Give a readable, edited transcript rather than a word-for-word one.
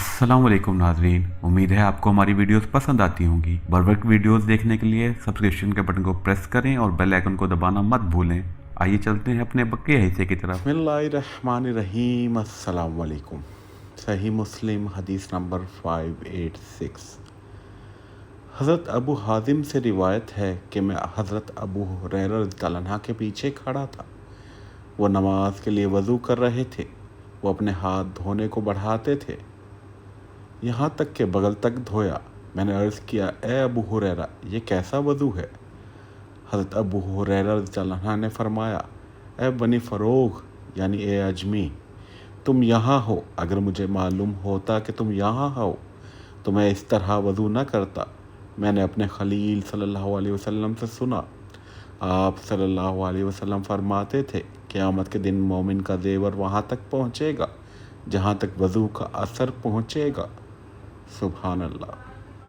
अस्सलाम वालेकुम नाजरीन, उम्मीद है आपको हमारी वीडियोस पसंद आती होंगी। बर वक्त वीडियोस देखने के लिए सब्सक्रिप्शन के बटन को प्रेस करें और बेल आइकन को दबाना मत भूलें। आइए चलते हैं अपने बक्के हिस्से की तरफ। बिस्मिल्लाहिर्रहमानिर्रहीम। अस्सलाम वालेकुम। सही मुस्लिम हदीस नंबर 586। हज़रत अबू हाजिम से रिवायत है कि मैं हज़रत अबू हुरैरा रज़ियल्लाहु अन्हु के पीछे खड़ा था। वो नमाज के लिए वज़ू कर रहे थे। वो अपने हाथ धोने को बढ़ाते थे, यहाँ तक कि बगल तक धोया। मैंने अर्ज़ किया, ए अबू हुरैरा, ये कैसा वज़ू है? हज़रत अबू हुरैरा रज़ियल्लाहु अन्हु ने फरमाया, ए बनी फ़रोग़ यानी ए अजमी, तुम यहाँ हो। अगर मुझे मालूम होता कि तुम यहाँ हो तो मैं इस तरह वज़ू न करता। मैंने अपने खलील सल्लल्लाहु अलैहि वसल्लम से सुना, आप सल्लल्लाहु अलैहि वसल्लम फरमाते थे, क़यामत के दिन मोमिन का ज़ेवर वहाँ तक पहुँचेगा जहाँ तक वज़ू का असर पहुँचेगा। सुभान अल्लाह।